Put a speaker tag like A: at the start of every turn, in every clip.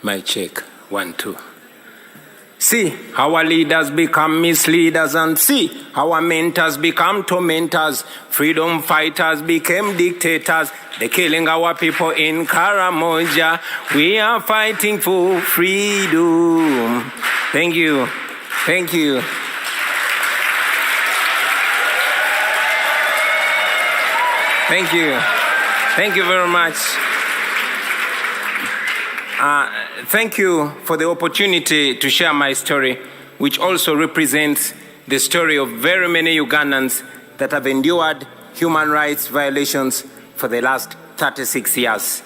A: My check, 1, 2. See how our leaders become misleaders, and see how our mentors become tormentors. Freedom fighters became dictators. They're killing our people in Karamoja. We are fighting for freedom. Thank you. Thank you. Thank you. Thank you very much. Thank you for the opportunity to share my story, which also represents the story of very many Ugandans that have endured human rights violations for the last 36 years.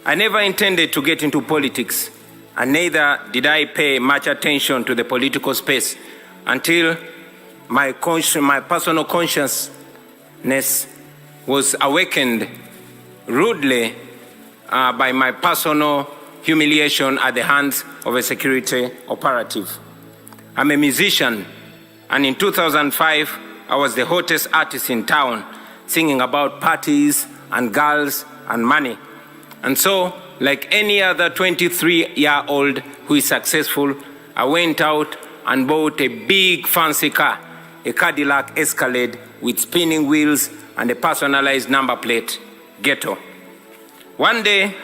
A: I never intended to get into politics, and neither did I pay much attention to the political space until my personal consciousness was awakened rudely by my personal humiliation at the hands of a security operative. I'm a musician, and in 2005, I was the hottest artist in town, singing about parties and girls and money. And so, like any other 23-year-old who is successful, I went out and bought a big fancy car, a Cadillac Escalade with spinning wheels and a personalized number plate, Ghetto. One day,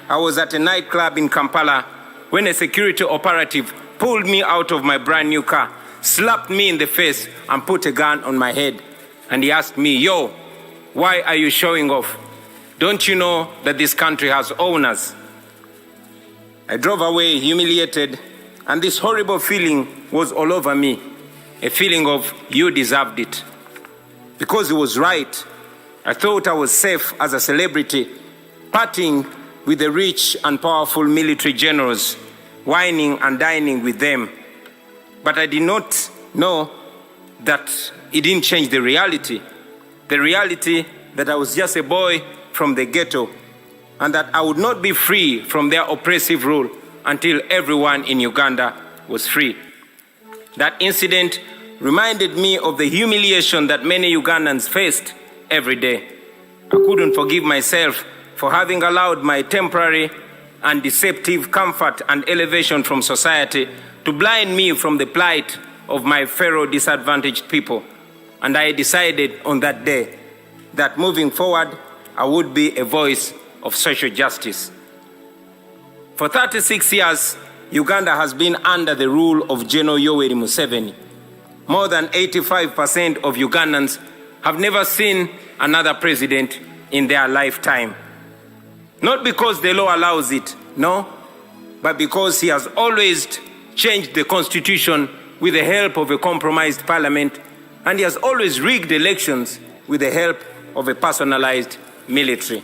A: I was at a nightclub in Kampala when a security operative pulled me out of my brand new car, slapped me in the face, and put a gun on my head. And he asked me, "Yo, why are you showing off? Don't you know that this country has owners?" I drove away humiliated, and this horrible feeling was all over me, a feeling of you deserved it. Because he was right, I thought I was safe as a celebrity, partying with the rich and powerful military generals, whining and dining with them. But I did not know that it didn't change the reality that I was just a boy from the ghetto, and that I would not be free from their oppressive rule until everyone in Uganda was free. That incident reminded me of the humiliation that many Ugandans faced every day. I couldn't forgive myself for having allowed my temporary and deceptive comfort and elevation from society to blind me from the plight of my fellow disadvantaged people. And I decided on that day that moving forward, I would be a voice of social justice. For 36 years, Uganda has been under the rule of Jbmuwonge Museveni. More than 85% of Ugandans have never seen another president in their lifetime. Not because the law allows it, no, but because he has always changed the constitution with the help of a compromised parliament, and he has always rigged elections with the help of a personalized military.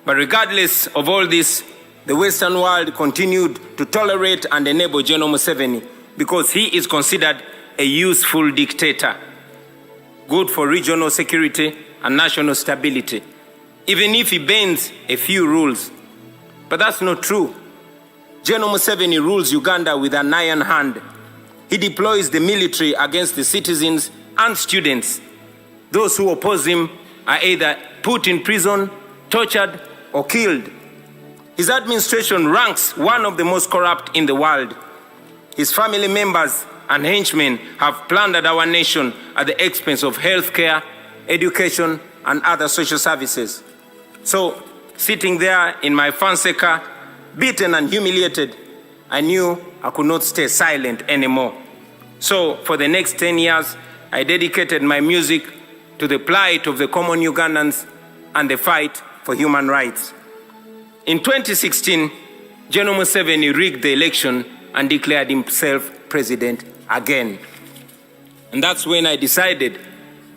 A: But regardless of all this, the Western world continued to tolerate and enable Gen. Museveni because he is considered a useful dictator, good for regional security and national stability, even if he bends a few rules. But that's not true. Gen. Museveni rules Uganda with an iron hand. He deploys the military against the citizens and students. Those who oppose him are either put in prison, tortured, or killed. His administration ranks one of the most corrupt in the world. His family members and henchmen have plundered our nation at the expense of healthcare, education, and other social services. So, sitting there in my fancy car, beaten and humiliated, I knew I could not stay silent anymore. So, for the next 10 years, I dedicated my music to the plight of the common Ugandans and the fight for human rights. In 2016, Gen. Museveni rigged the election and declared himself president again. And that's when I decided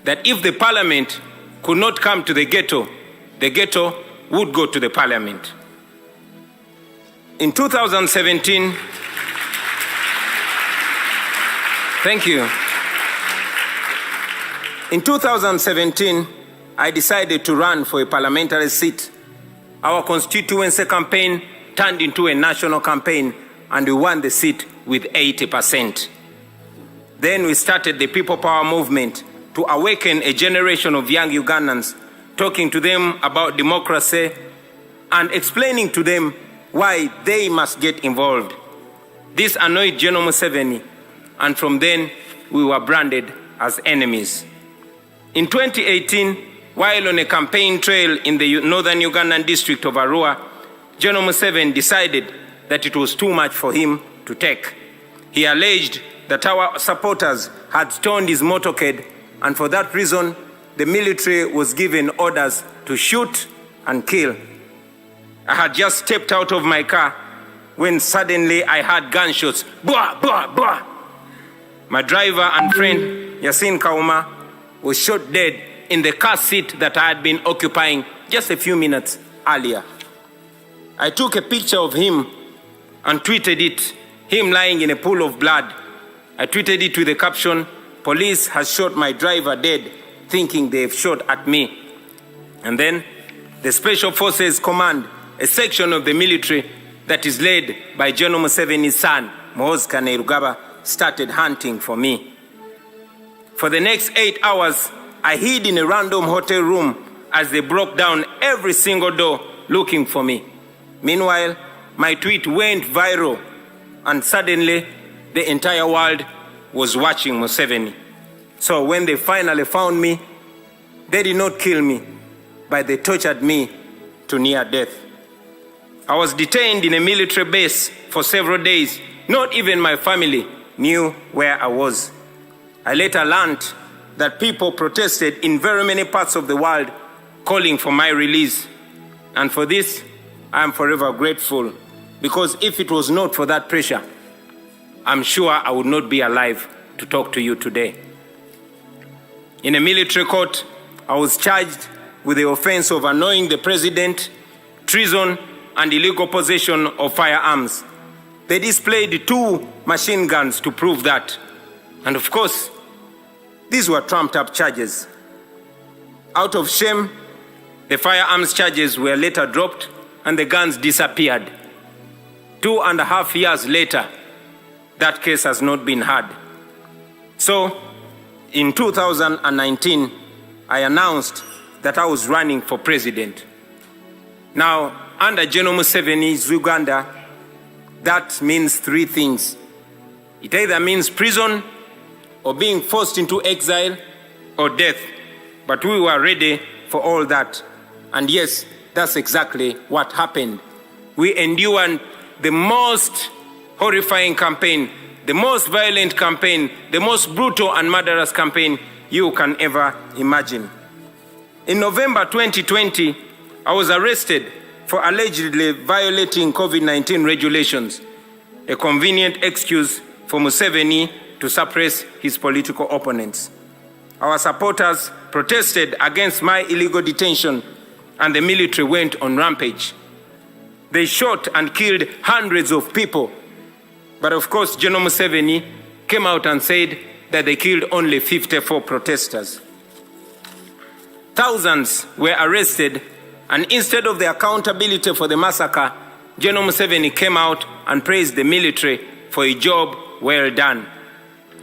A: that if the parliament could not come to the ghetto would go to the parliament. In 2017, thank you. In 2017, I decided to run for a parliamentary seat. Our constituency campaign turned into a national campaign, and we won the seat with 80%. Then we started the People Power movement to awaken a generation of young Ugandans, talking to them about democracy and explaining to them why they must get involved. This annoyed Jbmuwonge, and from then we were branded as enemies. In 2018, while on a campaign trail in the northern Ugandan district of Arua, Jbmuwonge decided that it was too much for him to take. He alleged that our supporters had stoned his motorcade, and for that reason, the military was given orders to shoot and kill. I had just stepped out of my car when suddenly I heard gunshots. Blah, blah, blah. My driver and friend, Yasin Kauma, was shot dead in the car seat that I had been occupying just a few minutes earlier. I took a picture of him and tweeted it, him lying in a pool of blood. I tweeted it with the caption, "Police has shot my driver dead, thinking they've shot at me." And then the Special Forces Command, a section of the military that is led by Jbmuwonge's son, Muhoozi Kainerugaba, started hunting for me. For the next 8 hours, I hid in a random hotel room as they broke down every single door looking for me. Meanwhile, my tweet went viral, and suddenly the entire world was watching Museveni. So when they finally found me, they did not kill me, but they tortured me to near death. I was detained in a military base for several days. Not even my family knew where I was. I later learned that people protested in very many parts of the world calling for my release. And for this, I am forever grateful, because if it was not for that pressure, I'm sure I would not be alive to talk to you today. In a military court, I was charged with the offense of annoying the president, treason, and illegal possession of firearms. They displayed 2 machine guns to prove that. And of course, these were trumped-up charges. Out of shame, the firearms charges were later dropped and the guns disappeared. 2.5 years later, that case has not been heard. So, in 2019, I announced that I was running for president. Now, under Jbmuwonge's Uganda, that means 3 things. It either means prison, or being forced into exile, or death. But we were ready for all that. And yes, that's exactly what happened. We endured the most horrifying campaign, the most violent campaign, the most brutal and murderous campaign you can ever imagine. In November 2020, I was arrested for allegedly violating COVID-19 regulations, a convenient excuse for Museveni to suppress his political opponents. Our supporters protested against my illegal detention, and the military went on rampage. They shot and killed hundreds of people. But of course, Jbmuwonge came out and said that they killed only 54 protesters. Thousands were arrested, and instead of the accountability for the massacre, Jbmuwonge came out and praised the military for a job well done.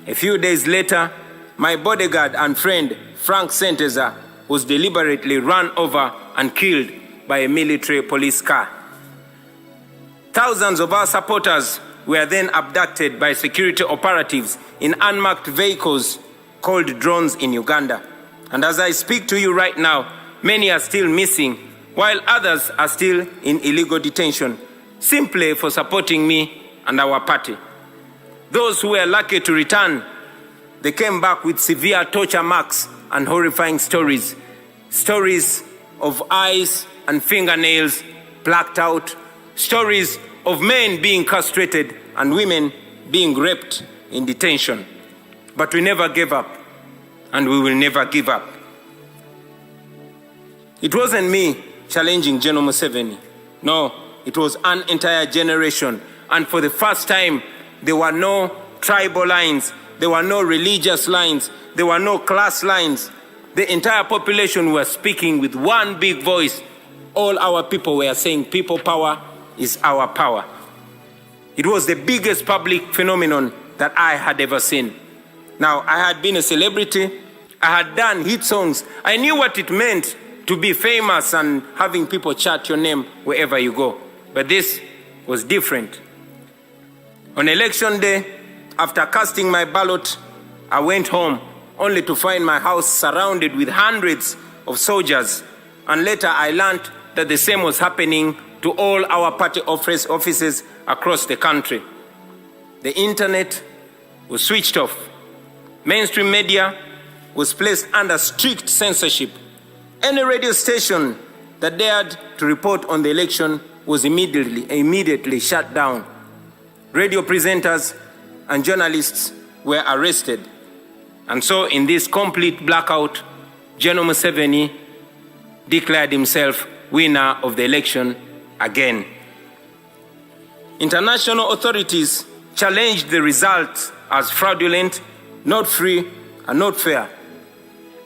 A: A few days later, my bodyguard and friend, Frank Senteza, was deliberately run over and killed by a military police car. Thousands of our supporters were then abducted by security operatives in unmarked vehicles called drones in Uganda. And as I speak to you right now, many are still missing, while others are still in illegal detention, simply for supporting me and our party. Those who were lucky to return, they came back with severe torture marks and horrifying stories. Stories of eyes and fingernails plucked out. Stories of men being castrated and women being raped in detention. But we never gave up, and we will never give up. It wasn't me challenging Jbmuwonge. No, it was an entire generation. And for the first time, there were no tribal lines, there were no religious lines, there were no class lines. The entire population were speaking with one big voice. All our people were saying, people power is our power. It was the biggest public phenomenon that I had ever seen. Now, I had been a celebrity, I had done hit songs, I knew what it meant to be famous and having people chant your name wherever you go. But this was different. On election day, after casting my ballot, I went home only to find my house surrounded with hundreds of soldiers, and later I learned that the same was happening to all our party offices across the country. The internet was switched off. Mainstream media was placed under strict censorship. Any radio station that dared to report on the election was immediately shut down. Radio presenters and journalists were arrested. And so in this complete blackout, Jbmuwonge declared himself winner of the election again. International authorities challenged the result as fraudulent, not free, and not fair.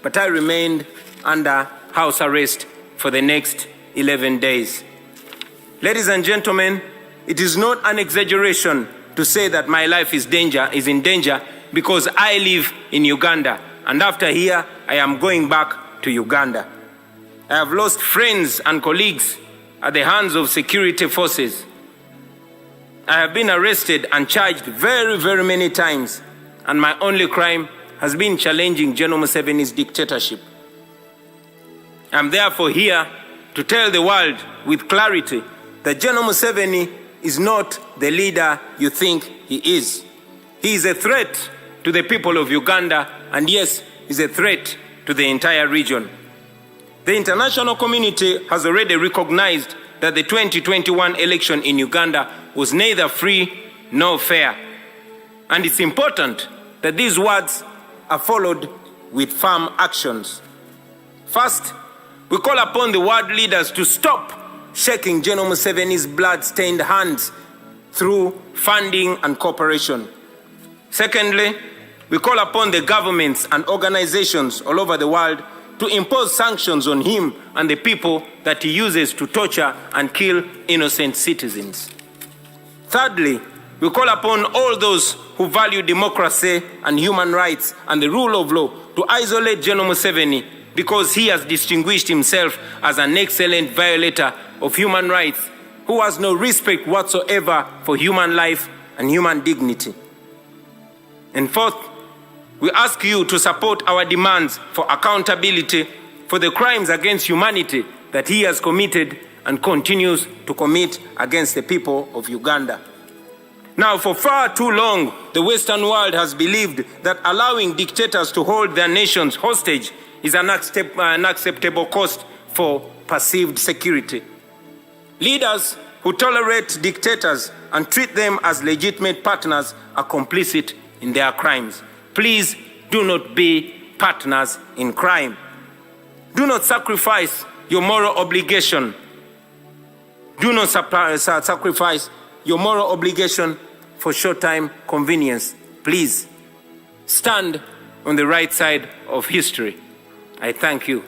A: But I remained under house arrest for the next 11 days. Ladies and gentlemen, it is not an exaggeration to say that my life is in danger because I live in Uganda, and after here, I am going back to Uganda. I have lost friends and colleagues at the hands of security forces. I have been arrested and charged very, very many times, and my only crime has been challenging Jbmuwonge's dictatorship. I'm therefore here to tell the world with clarity that Jbmuwonge is not the leader you think he is. He is a threat to the people of Uganda, and yes, he's a threat to the entire region. The international community has already recognized that the 2021 election in Uganda was neither free nor fair. And it's important that these words are followed with firm actions. First, we call upon the world leaders to stop shaking Jbmuwonge's blood-stained hands through funding and cooperation. Secondly, we call upon the governments and organizations all over the world to impose sanctions on him and the people that he uses to torture and kill innocent citizens. Thirdly, we call upon all those who value democracy and human rights and the rule of law to isolate Jbmuwonge because he has distinguished himself as an excellent violator of human rights who has no respect whatsoever for human life and human dignity. And fourth, we ask you to support our demands for accountability for the crimes against humanity that he has committed and continues to commit against the people of Uganda. Now, for far too long, the Western world has believed that allowing dictators to hold their nations hostage is an unacceptable cost for perceived security. Leaders who tolerate dictators and treat them as legitimate partners are complicit in their crimes. Please do not be partners in crime. Do not sacrifice your moral obligation. Do not sacrifice your moral obligation for short-time convenience. Please stand on the right side of history. I thank you.